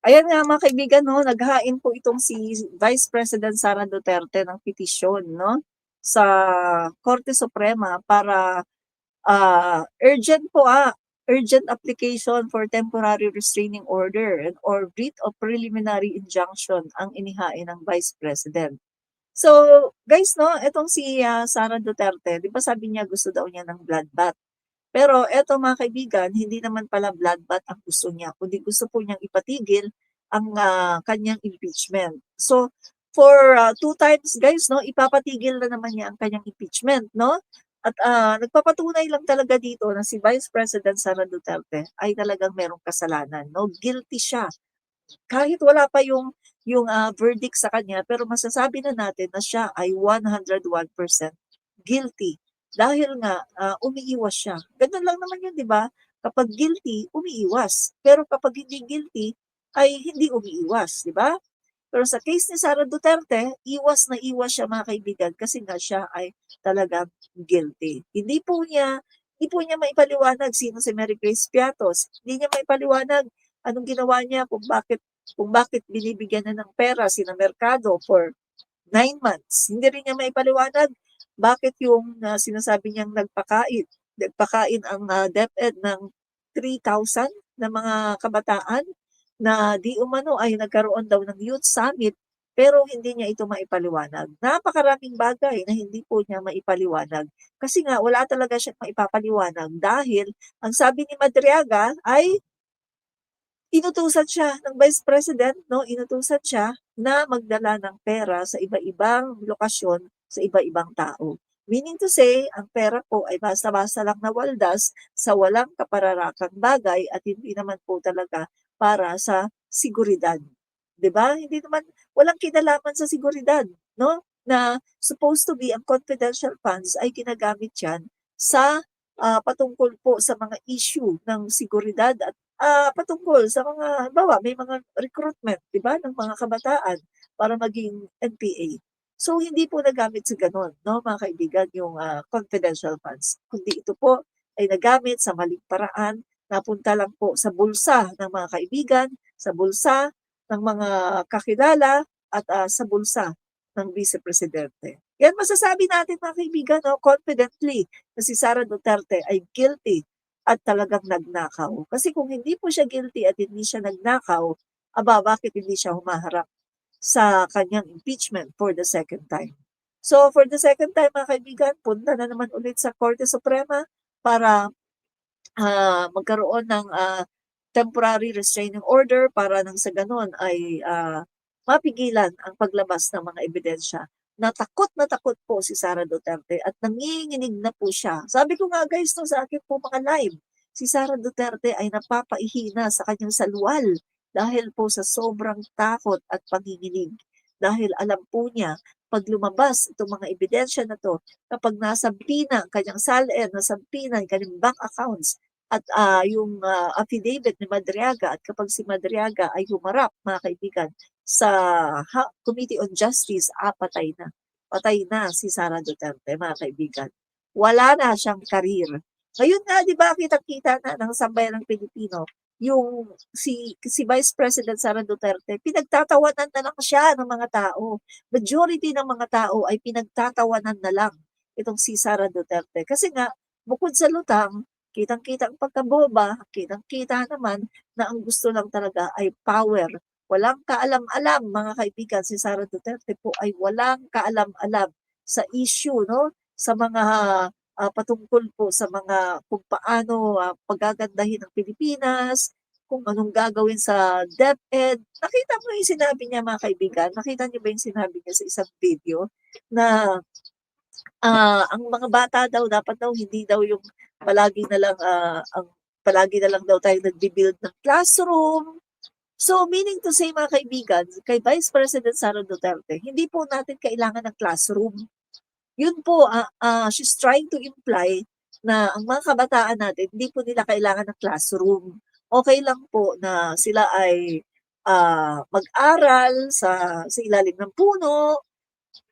Ayan nga mga kaibigan 'no, naghain po itong si Vice President Sara Duterte ng petisyon 'no, sa Korte Suprema para, urgent application for temporary restraining order or writ of preliminary injunction ang inihain ng Vice President. So, guys 'no, etong si, Sara Duterte 'di ba sabi niya gusto daw niya ng bloodbath. Pero eto mga kaibigan, hindi naman pala bloodbath ang gusto niya, kundi gusto po niyang ipatigil ang, kanyang impeachment. So, for, 2 times guys 'no, ipapatigil na naman niya ang kanyang impeachment 'no. At, nagpapatunay lang talaga dito na si Vice President Sara Duterte ay talagang merong kasalanan 'no, guilty siya. Kahit wala pa yung verdict sa kanya, pero masasabi na natin na siya ay 101% guilty. Dahil nga, umiiwas siya. Gano'n lang naman 'yun, 'di ba? Kapag guilty, umiiwas. Pero kapag hindi guilty, ay hindi umiiwas, 'di ba? Pero sa case ni Sara Duterte, iwas na iwas siya mga kaibigan kasi nga siya ay talagang guilty. Hindi po niya maipaliwanag sino si Mary Grace Piatos. Hindi niya maipaliwanag anong ginawa niya kung bakit binibigyan na ng pera sina Mercado for 9 months. Hindi rin niya maipaliwanag bakit yung sinasabi niyang nagpakain ang DepEd ng 3,000 na mga kabataan na di umano ay nagkaroon daw ng youth summit pero hindi niya ito maipaliwanag. Napakaraming bagay na hindi po niya maipaliwanag kasi nga wala talaga siyang maipapaliwanag dahil ang sabi ni Madriaga ay inutusan siya ng Vice President 'no, inutusan siya na magdala ng pera sa iba-ibang lokasyon sa iba-ibang tao. Meaning to say, ang pera po ay basta-basta lang nawaldas sa walang kapararakang bagay at hindi naman po talaga para sa seguridad, 'di ba? Hindi naman walang kinalaman sa seguridad 'no, na supposed to be ang confidential funds ay ginagamit 'yan sa, patungkol po sa mga issue ng seguridad at patungkol sa mga halimbawa may mga recruitment 'di ba, ng mga kabataan para maging NPA. So hindi po nagamit sa gano'n 'no, mga kaibigan yung, confidential funds, kundi ito po ay nagamit sa maling paraan, napunta lang po sa bulsa ng mga kaibigan, sa bulsa ng mga kakilala at, sa bulsa ng Vice Presidente. Yan masasabi natin mga kaibigan 'no, confidently na si Sara Duterte ay guilty at talagang nagnakaw. Kasi kung hindi po siya guilty at hindi siya nagnakaw, bakit hindi siya humaharap sa kanyang impeachment for the second time? So for the second time mga kaibigan, punta na naman ulit sa Korte Suprema para magkaroon ng temporary restraining order para nang sa gano'n ay mapigilan ang paglabas ng mga ebidensya. Na takot po si Sara Duterte at nanginginig na po siya. Sabi ko nga guys 'no, sa akin po mga live, si Sara Duterte ay napapaihi na sa kanyang saluwal dahil po sa sobrang takot at panginginig. Dahil alam po niya 'pag lumabas itong mga ebidensya na 'to, kapag nasampi na ang kanyang SALN, nasampi na ang kanyang bank accounts at, yung, affidavit ni Madriaga at kapag si Madriaga ay humarap mga kaibigan sa Committee on Justice, patay na. Patay na si Sara Duterte mga kaibigan. Wala na siyang career. Ngayon nga 'di ba kitang-kita na ng sambayan ng Pilipino yung si Vice President Sara Duterte, pinagtatawanan na lang siya ng mga tao. Majority ng mga tao ay pinagtatawanan na lang itong si Sara Duterte. Kasi nga bukod sa lutang, kitang-kita ang pagkaboba, kitang-kita naman na ang gusto lang talaga ay power. Walang kaalam-alam mga kaibigan, si Sara Duterte po ay walang kaalam-alam sa issue 'no, sa mga, patungkol po sa mga kung paano, pagagandahin ang Pilipinas, kung anong gagawin sa DepEd. Nakita mo yung sinabi niya mga kaibigan, nakita niyo ba yung sinabi niya sa isang video na ang mga bata daw dapat daw hindi daw yung palagi na lang daw tayong nagbi-build ng classroom. So, meaning to say mga kaibigan, kay Vice President Sara Duterte, hindi po natin kailangan ng classroom. Yun po, she's trying to imply na ang mga kabataan natin hindi po nila kailangan ng classroom. Okay lang po na sila ay, mag-aral sa ilalim ng puno.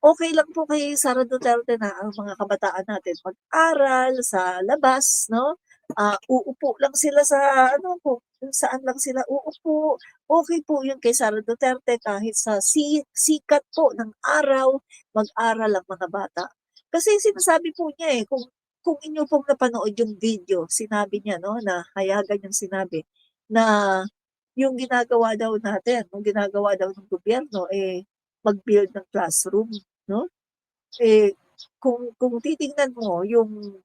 Okay lang po kay Sara Duterte na ang mga kabataan natin mag-aral sa labas 'no, uupo lang sila sa ano, kung saan lang sila uupo. Okey po yun kay Sara Duterte kahit sa sikat po ng araw, mag-aral ang mga bata. Kasi sinasabi po niya, kung inyo pong napanood yung video, sinabi niya 'no, na hayagan niyang sinabi na yung ginagawa daw natin, yung ginagawa daw ng gobyerno, mag-build ng classroom 'no. Eh, kung titingnan mo yung,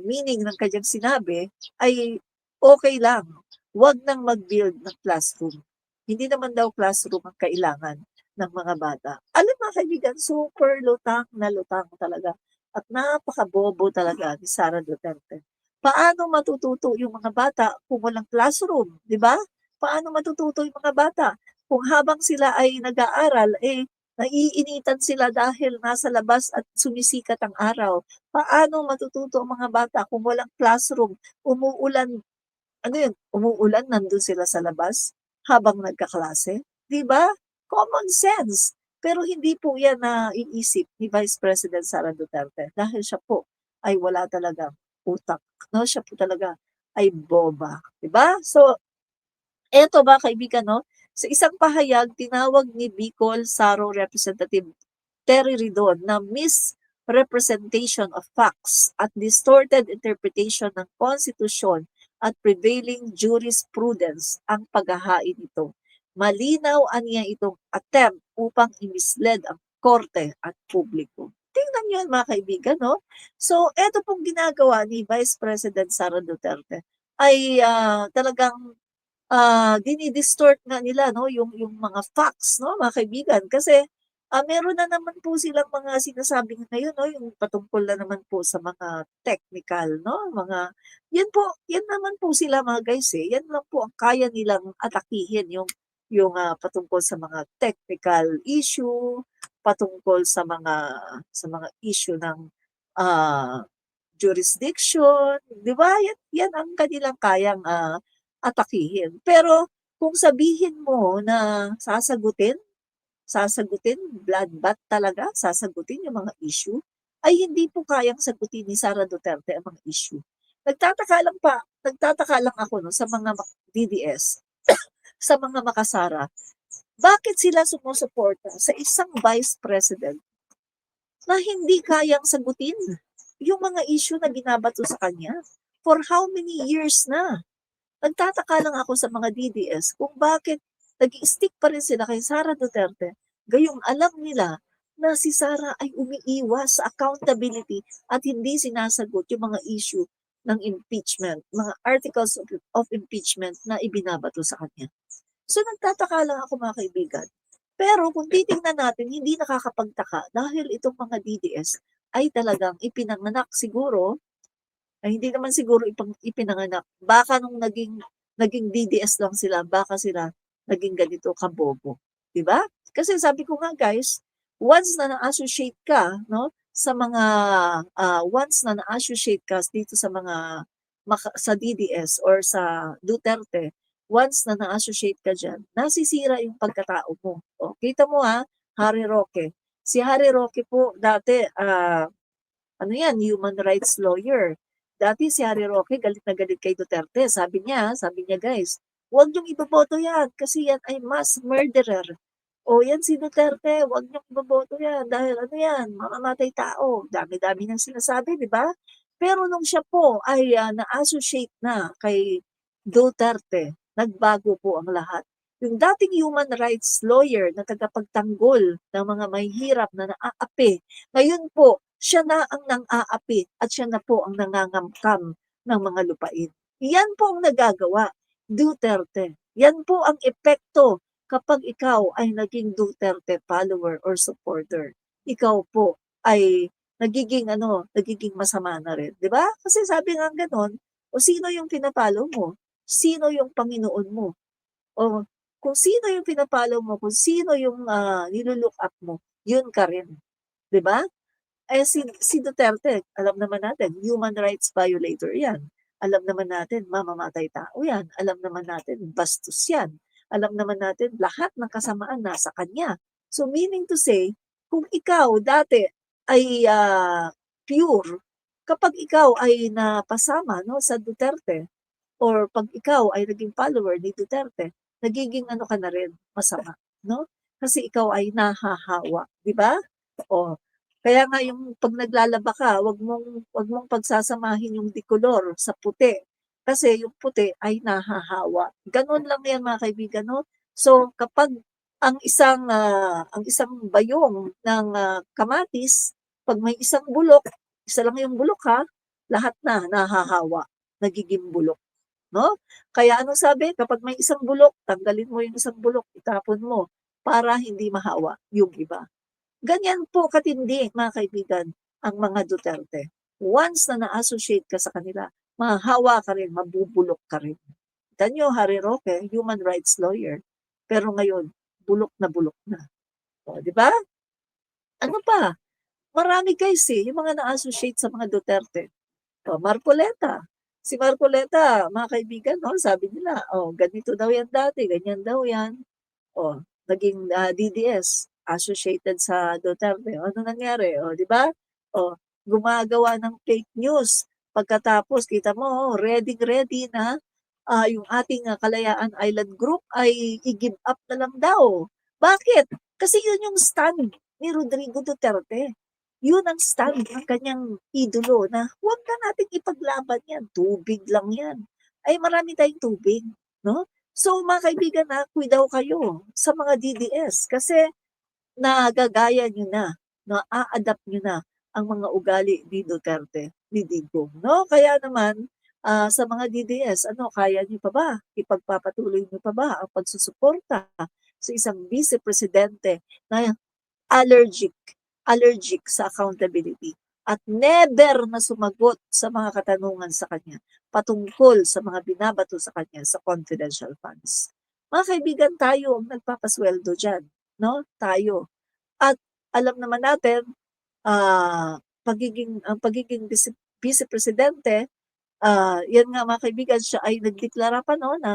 meaning ng kanyang sinabi ay okey lang, 'wag nang mag-build ng classroom. Hindi naman daw classroom ang kailangan ng mga bata. Alam mga kaibigan, super lutang na lutang talaga at napakabobo talaga ni Sara Duterte. Paano matututo yung mga bata kung walang classroom, 'di ba? Paano matututo yung mga bata kung habang sila ay nag-aaral, naiinitan sila dahil nasa labas at sumisikat ang araw. Paano matututo ang mga bata kung walang classroom, umuulan, ano yun, umuulan nandun sila sa labas habang nagkaklase, 'di ba? Common sense. Pero hindi po 'yan naiisip ni Vice President Sara Duterte dahil siya po ay wala talagang utak, 'no? Siya po talaga ay boba, 'di ba? So, eto mga kaibigan 'no, sa isang pahayag tinawag ni Bicol Saro Representative Terry Ridon na misrepresentation of facts at distorted interpretation ng konstitusyon at prevailing jurisprudence ang paghahain nito. Malinaw aniya itong attempt upang i-mislead ang korte at publiko. Tingnan niyo yan mga kaibigan, no? So, eto pong ginagawa ni Vice President Sara Duterte ay talagang dini-distort nga nila 'no, yung mga facts 'no, mga kaibigan. Kasi, meron na naman po silang mga sinasabi ngayon 'no, yung patungkol na naman po sa mga technical 'no, yan naman po sila mga guys, yan lang po ang kaya nilang atakihin patungkol sa mga technical issue, patungkol sa mga issue ng, ah jurisdiction, 'di ba? Yan yan ang kanilang kayang, atakihin. Pero kung sabihin mo na sasagutin, bloodbath talaga, sasagutin yung mga issue, ay hindi po kayang sagutin ni Sara Duterte ang mga issue. Nagtataka lang ako 'no sa mga DDS, sa mga makasara, bakit sila sumusuporta sa isang vice president na hindi kayang sagutin yung mga issue na binabato sa kanya for how many years na. Nagtataka lang ako sa mga DDS kung bakit nag-i-stick pa rin sila kay Sara Duterte, gayong alam nila na si Sara ay umiiwas sa accountability at hindi sinasagot yung mga issue ng impeachment, mga articles of impeachment na ibinabato sa kanya. So nagtataka lang ako mga kaibigan. Pero kung titingnan natin, hindi nakakapagtaka dahil itong mga DDS ay talagang ipinanganak siguro, ay hindi naman siguro ipinanganak, baka nung naging DDS lang sila, baka sila naging ganito kabobo, 'di ba? Kasi sabi ko nga guys, once na na-associate ka 'no, once na na-associate ka dito sa mga sa DDS or sa Duterte, once na na-associate ka diyan, nasisira yung pagkatao mo. Oh, kita mo Harry Roque. Si Harry Roque po dati, ano yan, human rights lawyer. Dati si Harry Roque galit na galit kay Duterte. Sabi niya guys, huwag niyong iboboto yan kasi yan ay mass murderer. O yan si Duterte, huwag niyong iboboto yan dahil ano yan, mamamatay tao. Dami-dami nang sinasabi, di ba? Pero nung siya po ay na-associate na kay Duterte, nagbago po ang lahat. Yung dating human rights lawyer na tagapagtanggol ng mga mahihirap na naaapi, ngayon po siya na ang nang-aapi at siya na po ang nangangamkam ng mga lupain. Yan po ang nagagawa, Duterte. Yan po ang epekto kapag ikaw ay naging Duterte follower or supporter. Ikaw po ay nagiging masama na rin, 'di ba? Kasi sabi nga gano'n, o sino yung pinapalo mo? Sino yung Panginoon mo? O kung sino yung pinapalo mo, kung sino yung nilu-look up mo, yun ka rin, 'di ba? Si Duterte, alam naman natin, human rights violator 'yan. Alam naman natin, mamamatay tao 'yan. Alam naman natin, bastos 'yan. Alam naman natin, lahat ng kasamaan nasa kanya. So meaning to say, kung ikaw dati ay pure, kapag ikaw ay napasama, no, sa Duterte or 'pag ikaw ay naging follower ni Duterte, nagiging ano ka na rin, masama, no? Kasi ikaw ay nahahawa, 'di ba? Oh, kaya nga yung 'pag naglalaba ka, wag mong pagsasamahin yung dikolor sa puti, kasi yung puti ay nahahawa. Gano'n lang 'yan mga kaibigan, 'no? So, kapag ang isang bayong ng, kamatis, 'pag may isang bulok, isa lang yung bulok ha, lahat na nahahawa, nagiging bulok, 'no? Kaya anong sabi, kapag may isang bulok, tanggalin mo yung isang bulok, itapon mo para hindi mahawa yung iba. Ganyan po katindi, mga kaibigan, ang mga Duterte. Once na na-associate ka sa kanila, mahahawa ka rin, mabubulok ka rin. Kita niyo, Harry Roque, human rights lawyer, pero ngayon bulok na. O, 'di ba? Ano pa? Marami guys, yung mga na-associate sa mga Duterte. O, Marcoleta. Si Marcoleta, mga kaibigan, 'no, sabi nila, ganito daw yan dati, ganyan daw yan. Naging, DDS, associated sa Duterte. Ano nangyari, 'di ba? Oh, gumagawa ng fake news. Pagkatapos kita mo, ready na, yung ating, Kalayaan Island Group ay i-give up na lang daw. Bakit? Kasi yun yung stand ni Rodrigo Duterte. Yun ang stand ng kanyang idolo na huwag na nating ipaglaban yan, tubig lang yan. Ay marami tayong tubig, 'no? So mga kaibigan, daw kayo sa mga DDS kasi nagagaya niyo na-a-adapt niyo na ang mga ugali ni Duterte, ni Digong, 'no? Kaya naman, sa mga DDS, ano, kaya niyo pa ba? Ipagpapatuloy niyo pa ba ang pagsusuporta sa isang vice presidente na allergic allergic sa accountability at never na sumagot sa mga katanungan sa kanya patungkol sa mga binabato sa kanya sa confidential funds. Mga kaibigan, tayo ang nagpapasweldo diyan, 'no? Tayo. At alam naman natin, ang pagiging vice-presidente, 'yan nga mga kaibigan, siya ay nagdeklara pa 'no na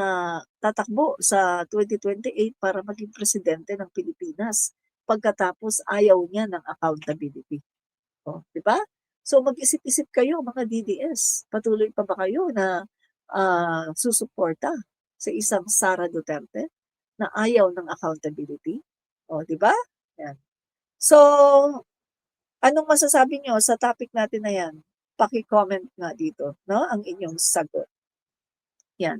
tatakbo sa 2028 para maging presidente ng Pilipinas, pagkatapos ayaw niya ng accountability. 'Di ba? So mag-isip-isip kayo mga DDS, patuloy pa ba kayo na, susuporta sa isang Sara Duterte na ayaw ng accountability? 'Di ba? 'Yan. So, anong masasabi niyo sa topic natin na 'yan? Paki-comment nga dito 'no, ang inyong sagot. 'Yan.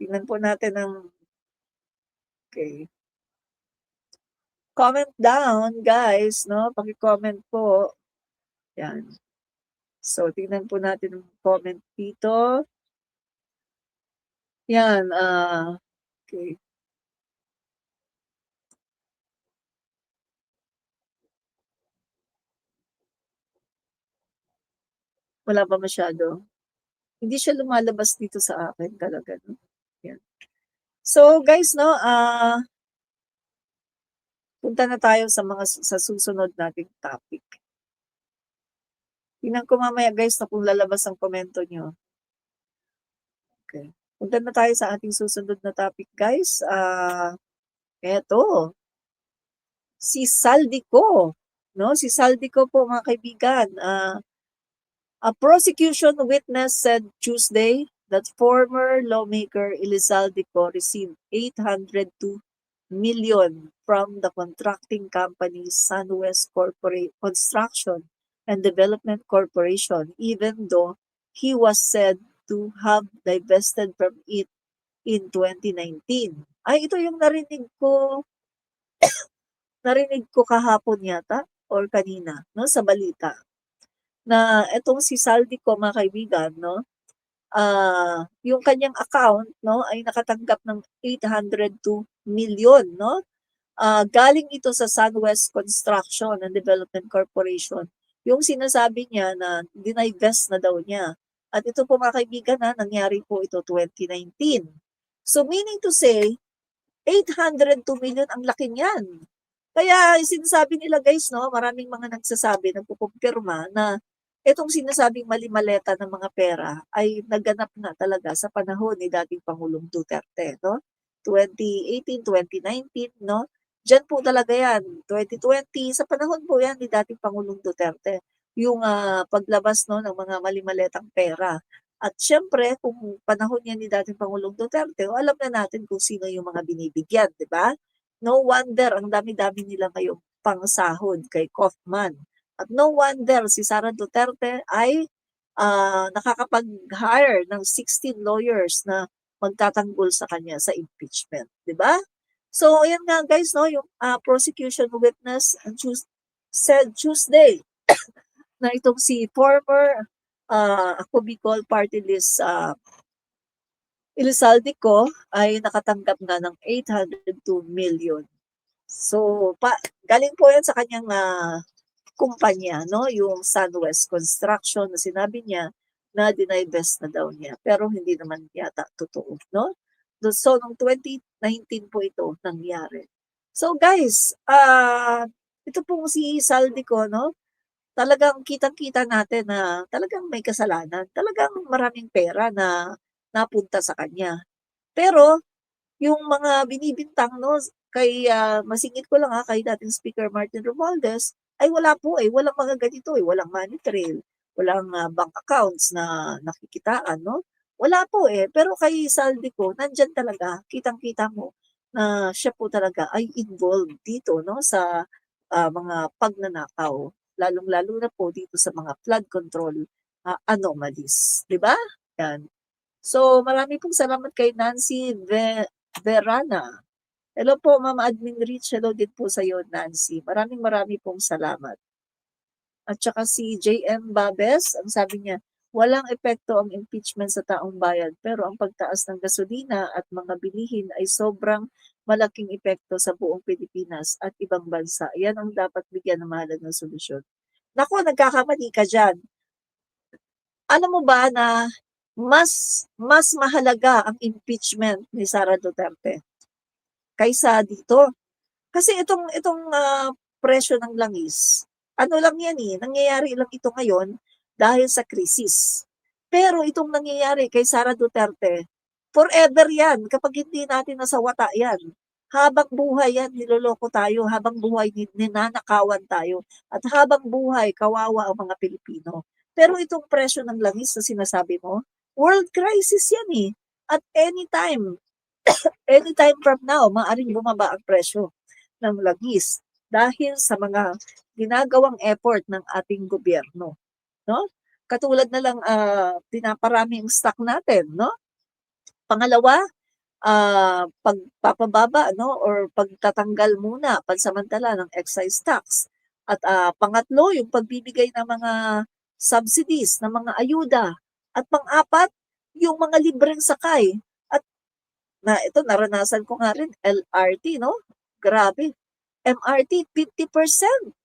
Tingnan po natin ang okey. Comment down guys 'no, paki-comment po. 'Yan. So, tingnan po natin ang comment dito. 'Yan, okey. Wala pa masyado. Hindi siya lumalabas dito sa akin talaga 'no, 'yan. So guys 'no, punta na tayo sa susunod nating topic. Tingnan ko mamaya guys na kung lalabas ang komento niyo. Okey. Punta na tayo sa ating susunod na topic guys, eto, si Saldico 'no, si Saldico po mga kaibigan, a prosecution witness said Tuesday that former lawmaker Elizalde received 802 million from the contracting company SunWest Construction and Development Corporation, even though he was said to have divested from it in 2019. Ay, ito yung narinig ko kahapon yata or kanina, no, sa balita na etong si Saldico mga kaibigan, no, yung kanyang account, no, ay nakatanggap ng 802 million, no. Galing ito sa SunWest Construction and Development Corporation. Yung sinasabi niya na dinivest na daw niya. At ito po mga kaibigan nangyari po ito 2019. So meaning to say, 802 million ang laki niyan. Kaya sinasabi nila guys, no, maraming mga nagsasabi, nagkukumpirma na itong sinasabing mali-maleta ng mga pera ay naganap na talaga sa panahon ni dating Pangulong Duterte, no? 2018, 2019, no? Diyan po talaga yan. 2020, sa panahon po yan ni dating Pangulong Duterte. yung paglabas no ng mga mali-maletang pera. At siyempre, kung panahon yan ni dating Pangulong Duterte, alam na natin kung sino yung mga binibigyan, di ba? No wonder, ang dami-dami nila ngayong pangsahod kay Kaufman. At no wonder, si Sara Duterte ay nakakapag-hire ng 16 lawyers na magtatanggol sa kanya sa impeachment, di ba? So, ayan nga guys, no, yung prosecution witness said Tuesday na itong si former Ako Bicol Party List Elizalde ay nakatanggap na ng 802 million. So, galing po yan sa kanyang kumpanya, no? Yung Sunwest Construction na sinabi niya na dinivest na daw niya. Pero hindi naman yata totoo, no? So, noong 2019 po ito nangyari. So, guys, ito pong si Saldico, no? Talagang kitang-kita natin na talagang may kasalanan. Talagang maraming pera na napunta sa kanya. Pero yung mga binibintang no masingit ko lang kay dating Speaker Martin Romualdez ay wala po walang mga ganito walang money trail, walang bank accounts na nakikitaan no. Wala po pero kay Saldico nandiyan talaga, kitang-kita mo na siya po talaga ay involved dito no sa mga pagnanakaw, lalong-lalo na po dito sa mga flood control anomalies, 'di ba? Yan. So, marami pong salamat kay Nancy Verana. Hello po, Ma'am Admin Rich. Hello din po sa iyo, Nancy. Marami pong salamat. At saka si JM Babes, ang sabi niya, walang epekto ang impeachment sa taong bayan, pero ang pagtaas ng gasolina at mga bilihin ay sobrang malaking epekto sa buong Pilipinas at ibang bansa. Yan ang dapat bigyan ng mahalagang solusyon. Naku, nagkakamali ka dyan. Alam mo ba na mas mahalaga ang impeachment ni Sara Duterte kaysa dito? Kasi itong presyo ng langis, ano lang yan nangyayari lang ito ngayon dahil sa krisis. Pero itong nangyayari kay Sara Duterte, forever yan kapag hindi natin nasawata yan. Habang buhay yan, niloloko tayo. Habang buhay, ninanakawan tayo. At habang buhay, kawawa ang mga Pilipino. Pero itong presyo ng langis na sinasabi mo, world crisis yan At anytime from now, maaaring bumaba ang presyo ng langis dahil sa mga ginagawang effort ng ating gobyerno, no? Katulad na lang pinaparami ang stock natin, no? Pangalawa, pagpapababa no or pagtatanggal muna pansamantala ng excise tax. At pangatlo, yung pagbibigay ng mga subsidies, ng mga ayuda. At pang-apat, yung mga libreng sakay. At ito naranasan ko nga rin LRT no. Grabe. MRT 50%.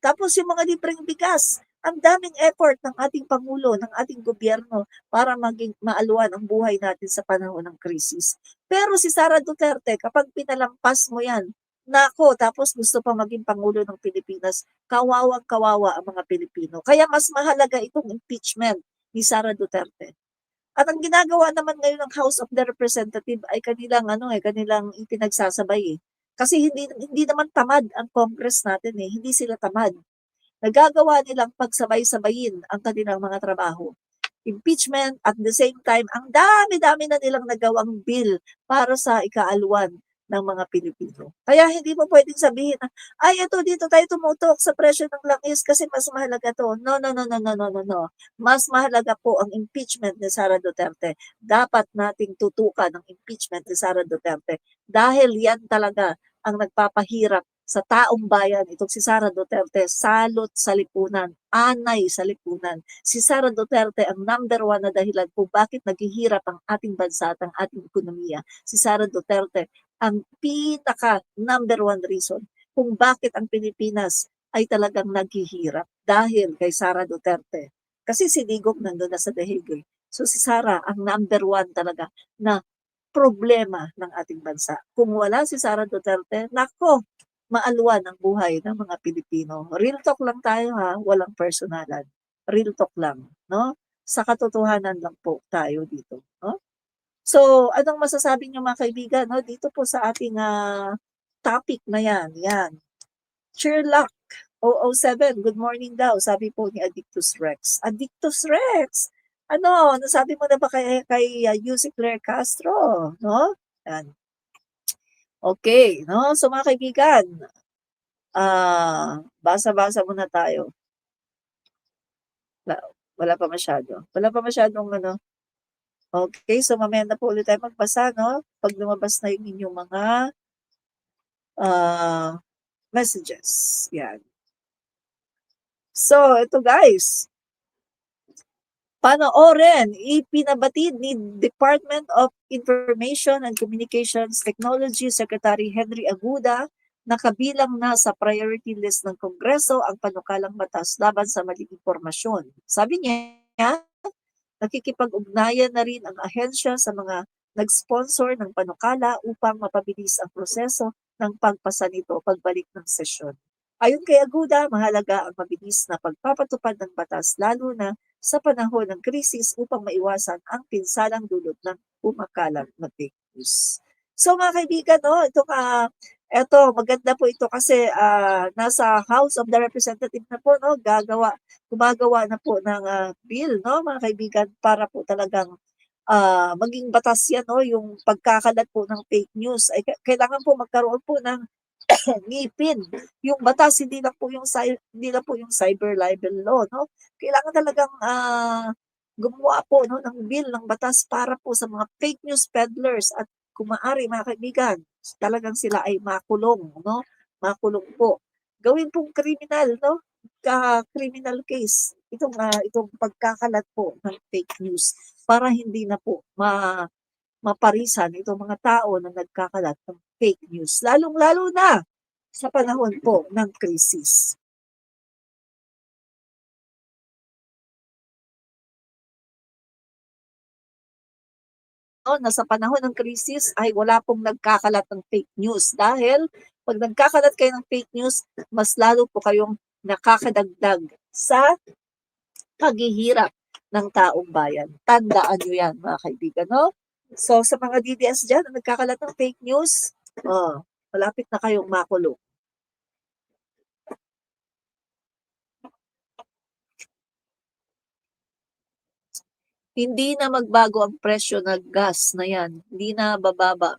Tapos yung mga libreng bigas, ang daming effort ng ating Pangulo, ng ating gobyerno para maging maaluan ang buhay natin sa panahon ng krisis. Pero si Sara Duterte, kapag pinalampas mo yan, nako, tapos gusto pa maging Pangulo ng Pilipinas, kawawang-kawawa ang mga Pilipino. Kaya mas mahalaga itong impeachment ni Sara Duterte. At ang ginagawa naman ngayon ng House of the Representative ay kanilang ipinagsasabay Kasi hindi naman tamad ang Congress natin hindi sila tamad. Nagagawa nilang pagsabay-sabayin ang kanilang mga trabaho. Impeachment at the same time, ang dami-dami na nilang nagawang bill para sa ikaalwan ng mga Pilipino. Kaya hindi mo pwedeng sabihin na, ay ito dito tayo tumutok sa presyo ng langis kasi mas mahalaga to. No, no, no, no, no, no, no, no. Mas mahalaga po ang impeachment ni Sara Duterte. Dapat nating tutukan ang impeachment ni Sara Duterte dahil yan talaga ang nagpapahirap sa taong bayan. Itong si Sara Duterte, salot sa lipunan, anay sa lipunan. Si Sara Duterte ang number one na dahilan kung bakit naghihirap ang ating bansa at ang ating ekonomiya. Si Sara Duterte ang pinaka number one reason kung bakit ang Pilipinas ay talagang naghihirap dahil kay Sara Duterte. Kasi si Digong nandun na sa dahig So si Sara ang number one talaga na problema ng ating bansa. Kung wala si Sara Duterte, nako, maaluan ang buhay ng mga Pilipino. Real talk lang tayo walang personalan. Real talk lang, no? Sa katotohanan lang po tayo dito, no? So, anong masasabi niyo mga kaibigan, no? Dito po sa ating topic na yan, yan. Sherlock 007, good morning daw, sabi po ni Addictus Rex. Addictus Rex! Ano, nasabi mo na ba kay Yussi Claire Castro, no? Yan. Okay, no? So mga kaibigan, basa-basa muna tayo. Wala, wala pa masyado. Wala pa masyadong ano. Okay, so mamaya na po ulit tayo magbasa, no? Pag lumabas na yung inyong mga messages. Yan. So, ito guys. Panoorin, ipinabatid ni Department of Information and Communications Technology Secretary Henry Aguda na kabilang na sa priority list ng Kongreso ang panukalang batas laban sa maling impormasyon. Sabi niya, nakikipag-ugnayan na rin ang ahensya sa mga nag-sponsor ng panukala upang mapabilis ang proseso ng pagpasa nito pagbalik ng sesyon. Ayon kay Aguda, mahalaga ang mabilis na pagpapatupad ng batas lalo na sa panahon ng krisis upang maiwasan ang pinsalang dulot ng kumakalat na fake news. So mga kaibigan, no, ito maganda po ito kasi nasa House of the Representatives na po, no, gumagawa na po ng bill, no, mga kaibigan, para po talagang maging batas yan, no, yung pagkakalat po ng fake news. Ay kailangan po magkaroon po ng ngipin. Yung batas hindi lang po yung cyber libel law, no? Kailangan talagang gumawa po, no, ng bill ng batas para po sa mga fake news peddlers at kung maaari mga kaibigan, talagang sila ay makulong, no? Makulong po. Gawin pong kriminal, no? Criminal case itong pagkakalat po ng fake news para hindi na po maparisan itong mga tao na nagkakalat ng fake news, lalong-lalo na sa panahon po ng krisis. No, na sa panahon ng krisis ay wala pong nagkakalat ng fake news dahil pag nagkakalat kayo ng fake news, mas lalo po kayong nakakadagdag sa paghihirap ng taong bayan. Tandaan nyo yan, mga kaibigan, no? So, sa mga DDS dyan na nagkakalat ng fake news, malapit na kayong makulong. Hindi na magbago ang presyo ng gas na yan. Hindi na bababa.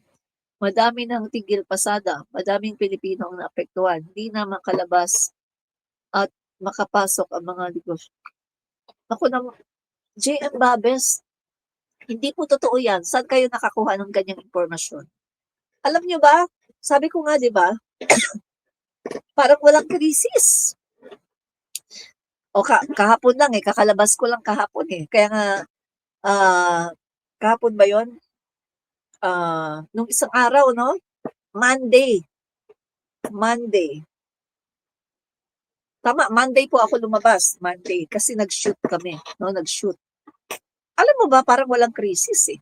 Madami ng tigil pasada. Madaming Pilipino ang naapektuhan. Hindi na makalabas at makapasok ang mga negosyo. Ako na, JM Babes, hindi po totoo yan. Saan kayo nakakuha ng ganyang impormasyon? Alam nyo ba, sabi ko nga, di ba, parang walang krisis. O kahapon lang kakalabas ko lang kahapon Kaya nga, kahapon ba yon? Nung isang araw, no? Monday. Tama, Monday po ako lumabas. Monday. Kasi nag-shoot kami. No? Nag-shoot. Alam mo ba, parang walang krisis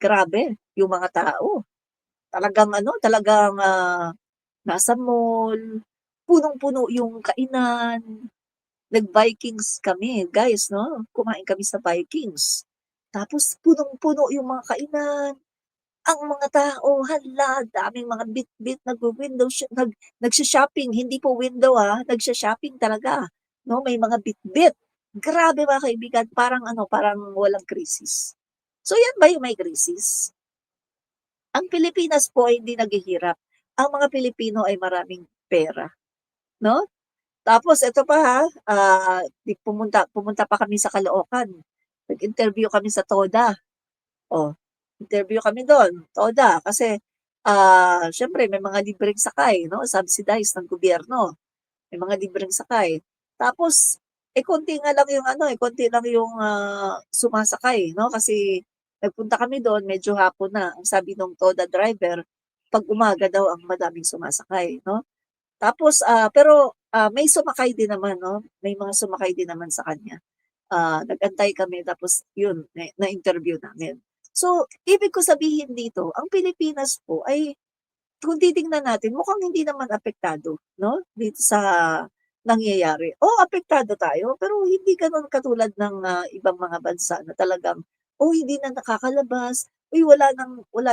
Grabe, yung mga tao. Talagang nasa mall, punong-puno yung kainan. Nag-Vikings kami, guys, no? Kumain kami sa Vikings. Tapos punong-puno yung mga kainan. Ang mga tao, hala, daming mga bit-bit nag-window, nagsha-shopping, hindi po window nagsha-shopping talaga. No, may mga bit-bit. Grabe mga kaibigan, parang walang krisis. So yan ba yung may krisis? Ang Pilipinas po ay hindi naghihirap. Ang mga Pilipino ay maraming pera, no? Tapos ito pa pumunta pa kami sa Caloocan. Nag-interview kami sa TODA. Interview kami doon, TODA, kasi syempre may mga libreng sakay, no? Subsidized ng gobyerno. May mga libreng sakay. Tapos, konti lang yung sumasakay, no? Kasi nagpunta kami doon, medyo hapon na. Ang sabi ng TODA driver, pag umaga daw ang madaming sumasakay, no? Tapos, pero may sumakay din naman, no? May mga sumakay din naman sa kanya. Nag-antay kami, tapos yun, na-interview namin. So, ibig ko sabihin dito, ang Pilipinas po ay, kung titingnan natin, mukhang hindi naman apektado, no? Dito sa nangyayari. Apektado tayo, pero hindi ganun katulad ng ibang mga bansa na talagang, hindi na nakakalabas, wala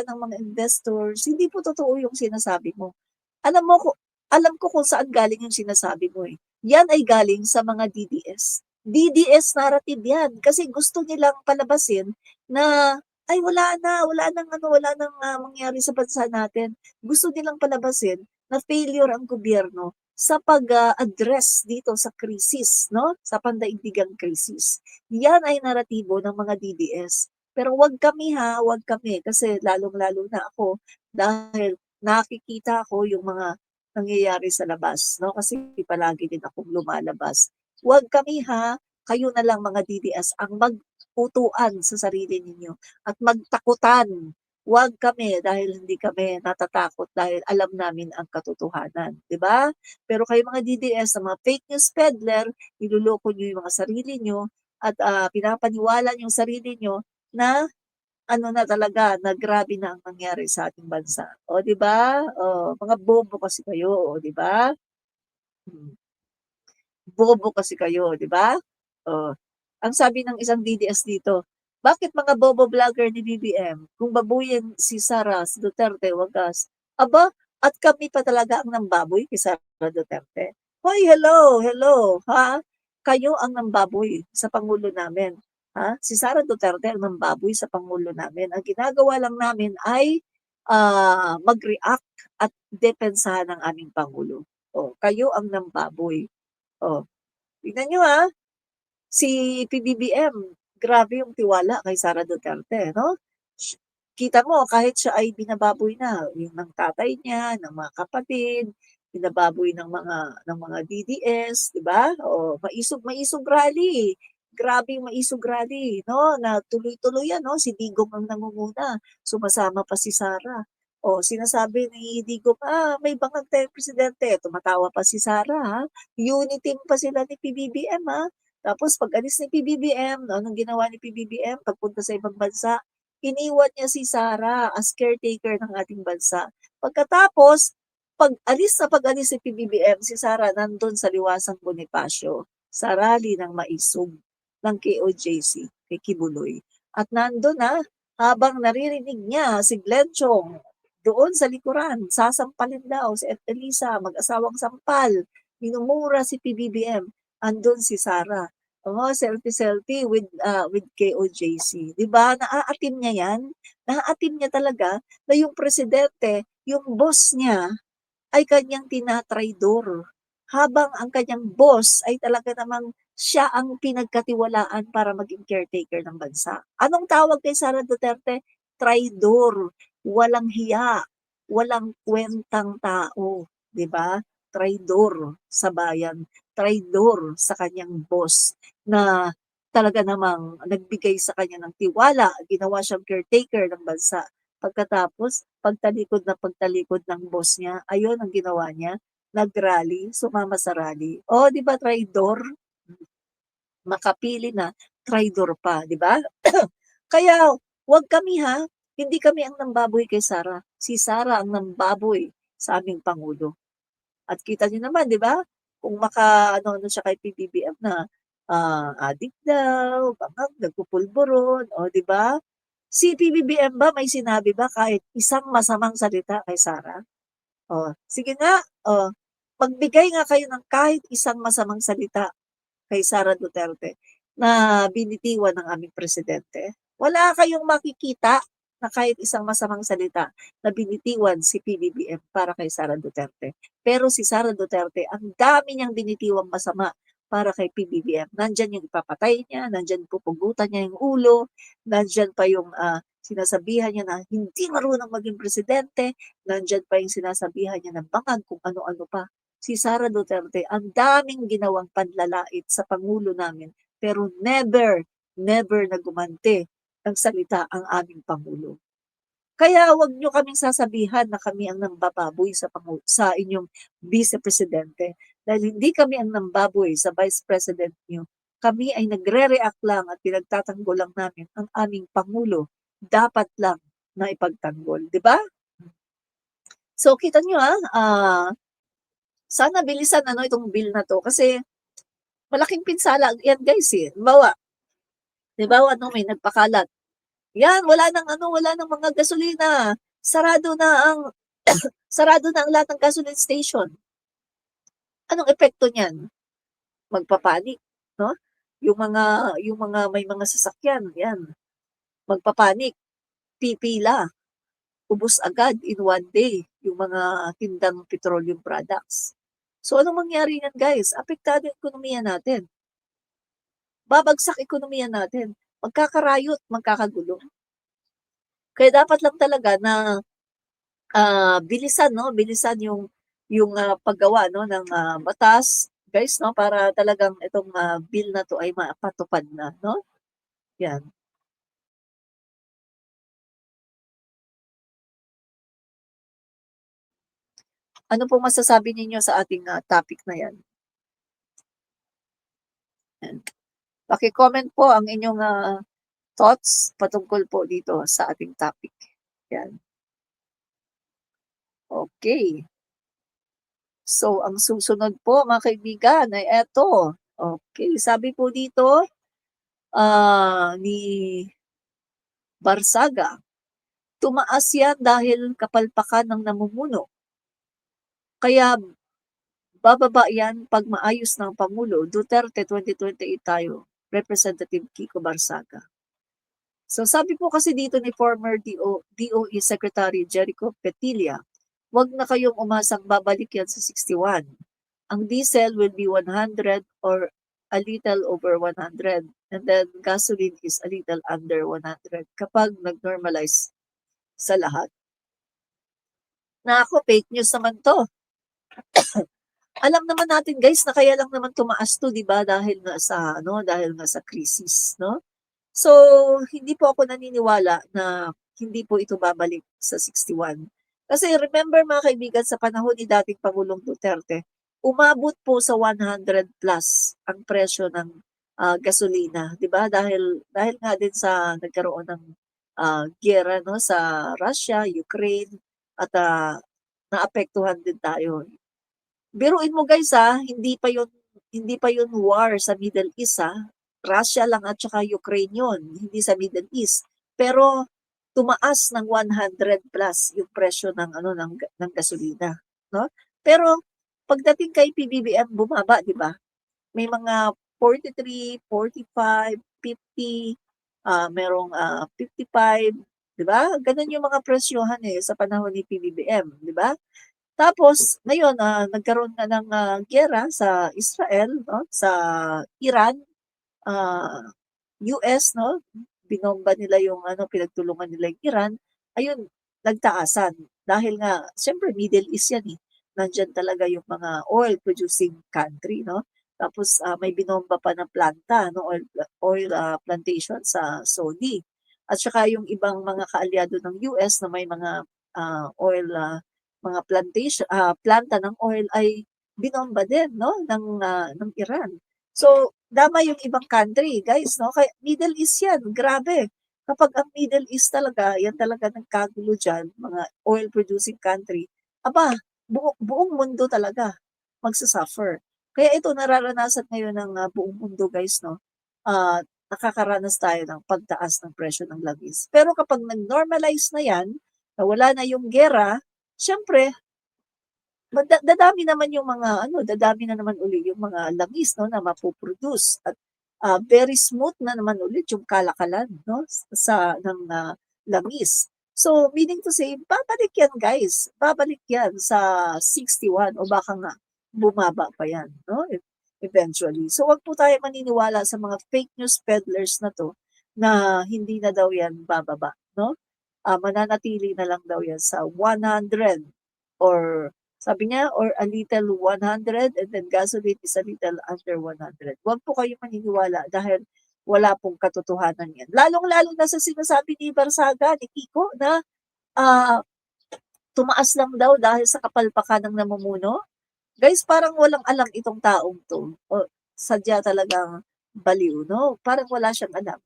nang mga investors. Hindi po totoo yung sinasabi mo. Alam ko kung saan galing yung sinasabi mo yan ay galing sa mga DDS. DDS narrative yan kasi gusto nilang palabasin na ay wala nang ano, wala nang mangyari sa bansa natin. Gusto nilang palabasin na failure ang gobyerno sa pag-address dito sa krisis, no? Sa pandaigdigang krisis. Yan ay naratibo ng mga DDS. Pero wag kami ha, wag kami kasi lalong-lalo na ako dahil nakikita ko yung mga nangyayari sa labas, no? Kasi palagi din akong lumalabas. Huwag kami ha, kayo na lang mga DDS ang magputuan sa sarili ninyo at magtakutan. Huwag kami dahil hindi kami natatakot dahil alam namin ang katotohanan, di ba? Pero kayo mga DDS, sa mga fake news peddler, niluloko niyo yung mga sarili niyo at pinapaniwala niyo yung sarili niyo na ano na talaga, na grabe na ang nangyari sa ating bansa. O, 'di ba? O, mga bobo kasi kayo, o, 'di ba? Hmm, bobo kasi kayo, 'di ba? Oh, ang sabi ng isang DDS dito, "Bakit mga bobo vlogger ni BBM? Kung babuyin si Sara Duterte, wagas." Aba, at kami pa talaga ang nambaboy kay Sara Duterte. Hoy, hello, hello, ha? Kayo ang nambaboy sa pangulo namin, ha? Si Sara Duterte ang nambaboy sa pangulo namin. Ang ginagawa lang namin ay mag-react at depensahan ang aming pangulo. Oh, kayo ang nambaboy. Oh, tignan niyo, si PBBM, grabe yung tiwala kay Sara Duterte, no? Kita mo kahit siya ay binababoy na, yung ng tatay niya, ng mga kapatid, binababoy ng mga DDS, 'di ba? O maisog rally. Grabe yung maisog rally, no? Na tuloy-tuloy yan, no? Si Digong ang nangunguna, sumasama pa si Sara. O sinasabi ni Digong, may bangag tayong presidente, tumatawa pa si Sara, ha? Unity team pa sila ni PBBM, ha? Tapos pag alis ni PBBM, no, anong ginawa ni PBBM pagpunta sa ibang bansa? Iniwan niya si Sara as caretaker ng ating bansa. Pagkatapos, pag-alis ni PBBM, si Sara nandun sa Liwasang Bonifacio sa rally ng Maisog ng KOJC kay Kibuloy. At nandun habang naririnig niya si Glenn Chong doon sa likuran, sasampalin daw si Elisa, mag-asawang sampal, minumura si PBBM, andun si Sara. Oo, selfie-selfie with KOJC. 'Di ba, naaatim niya 'yan? Naaatim niya talaga na yung presidente, yung boss niya ay kanyang tinatraydor. Habang ang kanyang boss ay talaga namang siya ang pinagkatiwalaan para maging caretaker ng bansa. Anong tawag kay Sara Duterte? Traidor, walang hiya, walang kwentang tao, 'di ba? Traidor sa bayan, traidor sa kanyang boss na talaga namang nagbigay sa kanya ng tiwala, ginawa siyang caretaker ng bansa. Pagkatapos, pagtalikod ng boss niya, ayun ang ginawa niya, nag-rally, sumama sa rally. Oh, 'di ba traidor? Makapili na, traidor pa, 'di ba? Kaya 'wag kami hindi kami ang nambaboy kay Sara. Si Sara ang nambaboy sa aming pangulo. At kita niyo naman, 'di ba? Kung maka-ano-ano siya kay PBBM na adik daw, bangag, nagpupulburon, oh, 'di ba? Si PBBM ba may sinabi ba kahit isang masamang salita kay Sara? Oh, sige nga, magbigay nga kayo ng kahit isang masamang salita kay Sara Duterte na binitiwan ng aming presidente. Wala kayong makikita na kahit isang masamang salita na binitiwan si PBBM para kay Sara Duterte. Pero si Sara Duterte, ang dami niyang binitiwang masama para kay PBBM. Nandyan yung ipapatay niya, nandyan pupugutan niya yung ulo, nandyan pa yung sinasabihan niya na hindi marunong maging presidente, nandyan pa yung sinasabihan niya na bangag kung ano-ano pa. Si Sara Duterte, ang daming ginawang panlalait sa Pangulo namin, pero never, never na gumante ng salita ang aming Pangulo. Kaya wag niyo kaming sasabihan na kami ang nambababoy sa inyong Vice Presidente. Dahil hindi kami ang nambaboy sa Vice President niyo. Kami ay nagre-react lang at pinagtatanggol lang namin ang aming Pangulo. Dapat lang na ipagtanggol, di ba? So kita niyo sana bilisan itong bill na to kasi malaking pinsala yan guys halimbawa may nagpakalat, yan wala nang mga gasolina, sarado na ang sarado na ang lahat ng gasoline station. Anong epekto niyan? magpapanik, 'no? Yung mga may mga sasakyan, 'yan, magpapanik, pipila, ubos agad in one day yung mga tindang petroleum products. So, anong mangyari niyan guys? Apektado yung ekonomiya natin, babagsak ekonomiya natin, magkakarayot, magkakagulo. Kaya dapat lang talaga na, bilisan 'no, bilisan yung paggawa 'no ng, batas guys 'no, para talagang itong, bill na 'to ay mapatupad na 'no, 'yan. Ano pong masasabi ninyo sa ating, topic na 'yan? 'Yan. Paki-comment po ang inyong, thoughts patungkol po dito sa ating topic, 'yan. Okey. So, ang susunod po mga kaibigan ay eto, okey, sabi po dito, ni Barsaga, tumaas yan dahil kapalpakan ng namumuno, kaya bababa yan 'pag maayos ng pangulo. Duterte 2028 tayo, Representative Kiko Barsaga. So, sabi po kasi dito ni former DOE Secretary Jericho Petilla, "Wag na kayong umasang babalik yan sa 61. Ang diesel will be 100 or a little over 100, and then gasoline is a little under 100 kapag nag-normalize sa lahat." Naku, fake news naman 'to. Alam naman natin guys na kaya lang naman tumaas 'to 'di ba, dahil nga sa ano, dahil nga sa krisis 'no? So, hindi po ako naniniwala na hindi po ito babalik sa 61. Kasi remember mga kaibigan, sa panahon ni dating Pangulong Duterte, umabot po sa 100 plus ang presyo ng, gasolina, 'di ba? Dahil nga din sa nagkaroon ng, giyera 'no, sa Russia, Ukraine at, naapektuhan din tayo. Biruin mo guys, hindi pa yun war sa Middle East, Russia lang at saka Ukraine yun, hindi sa Middle East. Pero tumaas ng 100 plus yung presyo ng ano ng gasolina, 'no? Pero pagdating kay PBBM bumaba, 'di ba? May mga 43, 45, 50, merong, 55, 'di ba? Gano'n yung mga presyohan, sa panahon ni PBBM, 'di ba? Tapos ngayon, nagkaroon na ng, giyera sa Israel 'no, sa Iran, ah, US 'no, binomba nila yung ano, pinagtulungan nila yung Iran, ayun, nagtaasan. Dahil nga siyempre Middle East yan, nandiyan talaga yung mga oil producing country 'no. Tapos, may binomba pa na planta 'no, oil, plantation sa Saudi. At saka yung ibang mga kaalyado ng US na may mga, oil, mga planta ng oil ay binomba din 'no ng Iran. So, damay yung ibang country guys 'no, kaya Middle East 'yan, grabe. Kapag ang Middle East talaga, 'yan talaga nagkagulo diyan, mga oil producing country, aba, buong mundo talaga magsa-suffer. Kaya ito nararanasan ngayon ng, buong mundo guys 'no, nakakaranas tayo ng pagtaas ng presyo ng langis. Pero kapag nag-normalize na 'yan, na wala na yung giyera, siyempre dadami naman yung mga ano, dadami na naman uli yung mga langis 'no, na mapo-produce at, very smooth na naman ulit yung kalakalan 'no, sa ng, langis. So, meaning to say, babalik yan guys, babalik yan sa 61 o baka nga bumaba pa yan 'no, eventually. So, 'wag po tayo maniniwala sa mga fake news peddlers na 'to, na hindi na daw yan bababa 'no. Mananatili na lang daw yan sa 100 or sabi niya, or a little 100 and then gasoline is a little under 100. Huwag po kayong maniniwala dahil wala pong katotohanan yan. Lalong-lalo na sa sinasabi ni Barsaga, ni Kiko na, ah, tumaas lang daw dahil sa kapalpakan ng namumuno. Guys, parang walang alam itong taong 'to o sadya talagang baliw 'no, parang wala siyang alam.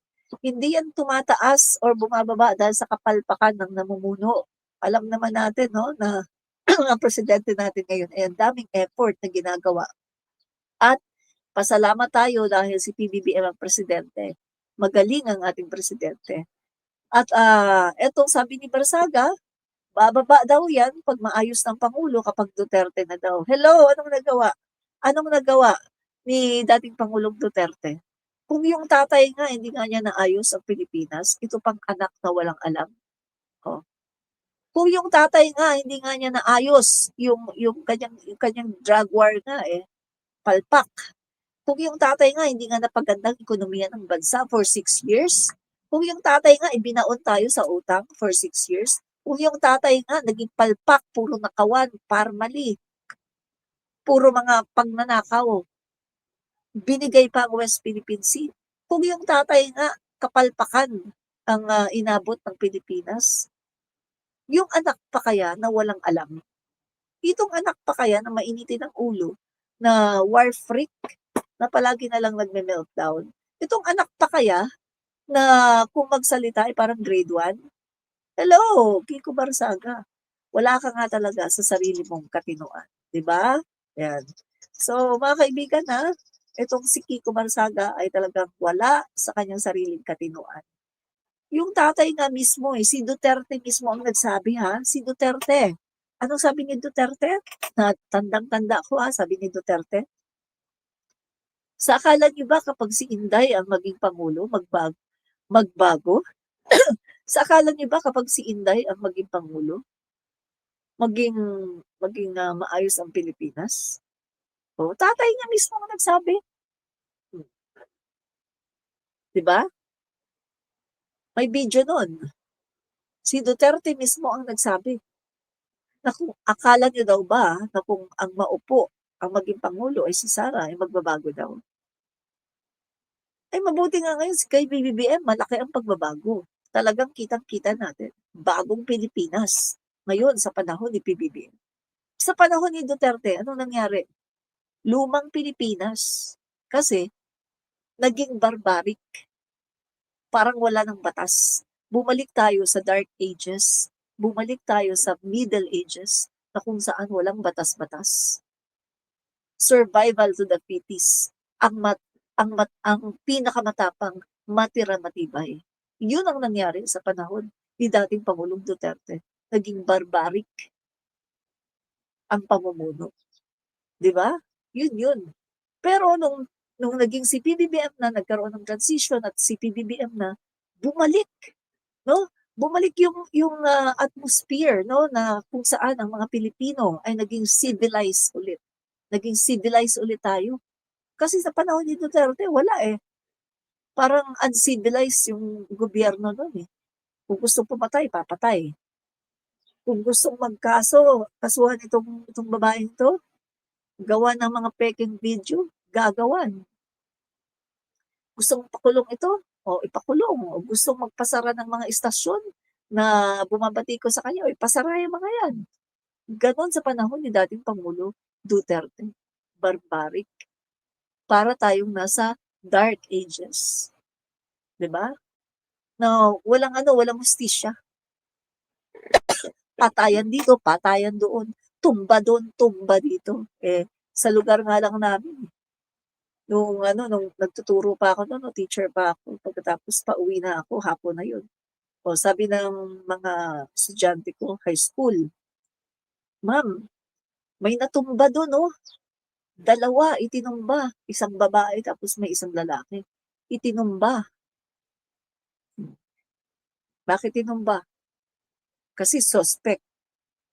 Hindi yan tumataas or bumababa dahil sa kapalpakan ng namumuno. Alam naman natin 'no na ang presidente natin ngayon ay ang daming effort na ginagawa at pasalamat tayo dahil si PBBM ang presidente. Magaling ang ating presidente. At, etong sabi ni Barsaga, bababa daw 'yan 'pag maayos ng pangulo kapag Duterte na daw. Hello, anong nagawa? Anong nagawa? ni dating Pangulong Duterte. Kung yung tatay nga hindi nga niya naayos ang Pilipinas, ito pang anak na walang alam, oh. Kung yung tatay nga hindi nga niya naayos yung kanyang drug war nga, palpak. Kung yung tatay nga hindi nga napaganda ang ekonomiya ng bansa for 6 years, kung yung tatay nga ibinaon tayo sa utang for 6 years, kung yung tatay nga naging palpak, puro nakawan, parmali, puro mga pagnanakaw, binigay pa ang West Philippine Sea. Kung yung tatay nga kapalpakan ang inabot ng Pilipinas, yung anak pa kaya na walang alam? Itong anak pa kaya na mainitin ang ulo, na war freak, na palagi na lang nagme-meltdown? Itong anak pa kaya na kung magsalita ay parang grade 1? Hello, Kiko Barsaga. Wala ka nga talaga sa sarili mong katinoan, 'di ba? Yan. So, mga kaibigan itong si Kiko Barsaga ay talagang wala sa kanyang sariling katinoan. Yung tatay nga mismo si Duterte mismo ang nagsabi si Duterte. Anong sabi ni Duterte? Na tandang-tanda ko sabi ni Duterte. Sa akala niyo ba kapag si Inday ang maging Pangulo, magbago? Sa akala niyo ba kapag si Inday ang maging Pangulo, maging maayos ang Pilipinas? Tatay niya mismo ang nagsabi. 'Di ba? May video nun. Si Duterte mismo ang nagsabi na kung akala niyo daw ba na kung ang maupo, ang maging Pangulo ay si Sara ay magbabago daw. Ay mabuti nga ngayon kay BBM malaki ang pagbabago. Talagang kitang-kita natin, bagong Pilipinas ngayon sa panahon ni PBBM. Sa panahon ni Duterte, anong nangyari? Lumang Pilipinas. Kasi naging barbaric. Parang wala ng batas. Bumalik tayo sa Dark Ages. Bumalik tayo sa Middle Ages na kung saan walang batas-batas. Survival to the fittest. Ang pinakamatapang matira matibay. Yun ang nangyari sa panahon ni dating Pangulong Duterte. Naging barbaric ang pamumuno. 'Di ba? Yun. Pero nung naging si PBBM na, nagkaroon ng transition at si PBBM na, bumalik, no? Bumalik yung atmosphere, no, na kung saan ang mga Pilipino ay naging civilized ulit. Naging civilized ulit tayo. Kasi sa panahon ni Duterte, wala Parang uncivilized yung gobyerno noon Kung gusto pumatay, papatay. Kung gustong magkaso, kasuhan itong babaeng to, gawa ng mga peking video, gagawan. Gustong pakulong ito, ipakulong. O gustong magpasara ng mga istasyon na bumabatiko sa kanya, ipasara yung mga yan. Ganon sa panahon ni dating Pangulo Duterte. Barbaric. Para tayong nasa dark ages. 'Di ba? Na walang hustisya. Patayan dito, patayan doon. Tumba doon, tumba dito. Sa lugar nga lang namin. Nung nagtuturo pa ako noon, teacher pa ako. Pagkatapos pauwi na ako, hapon na yun. Sabi ng mga estudyante ko, high school, "Ma'am, may natumba doon 2 itinumba. Isang babae tapos may isang lalaki. Itinumba." Bakit tinumba? Kasi suspect.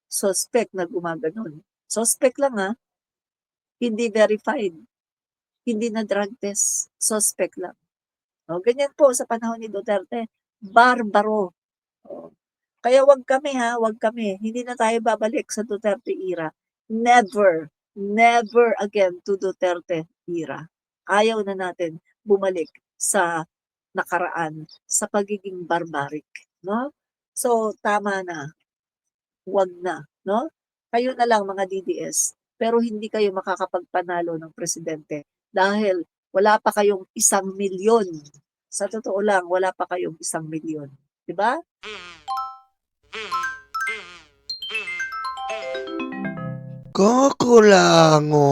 Suspect na gumaganon. Suspect lang hindi verified. Hindi na drug test. Suspect lang. Ganyan po sa panahon ni Duterte. Barbaro. Kaya wag kami. Hindi na tayo babalik sa Duterte era. Never, never again to Duterte era. Ayaw na natin bumalik sa nakaraan, sa pagiging barbaric, no? So, tama na. Wag na, no? Kayo na lang mga DDS, pero hindi kayo makakapagpanalo ng presidente dahil wala pa kayong 1,000,000. Sa totoo lang, wala pa kayong 1,000,000. 'Di ba? Kakulango.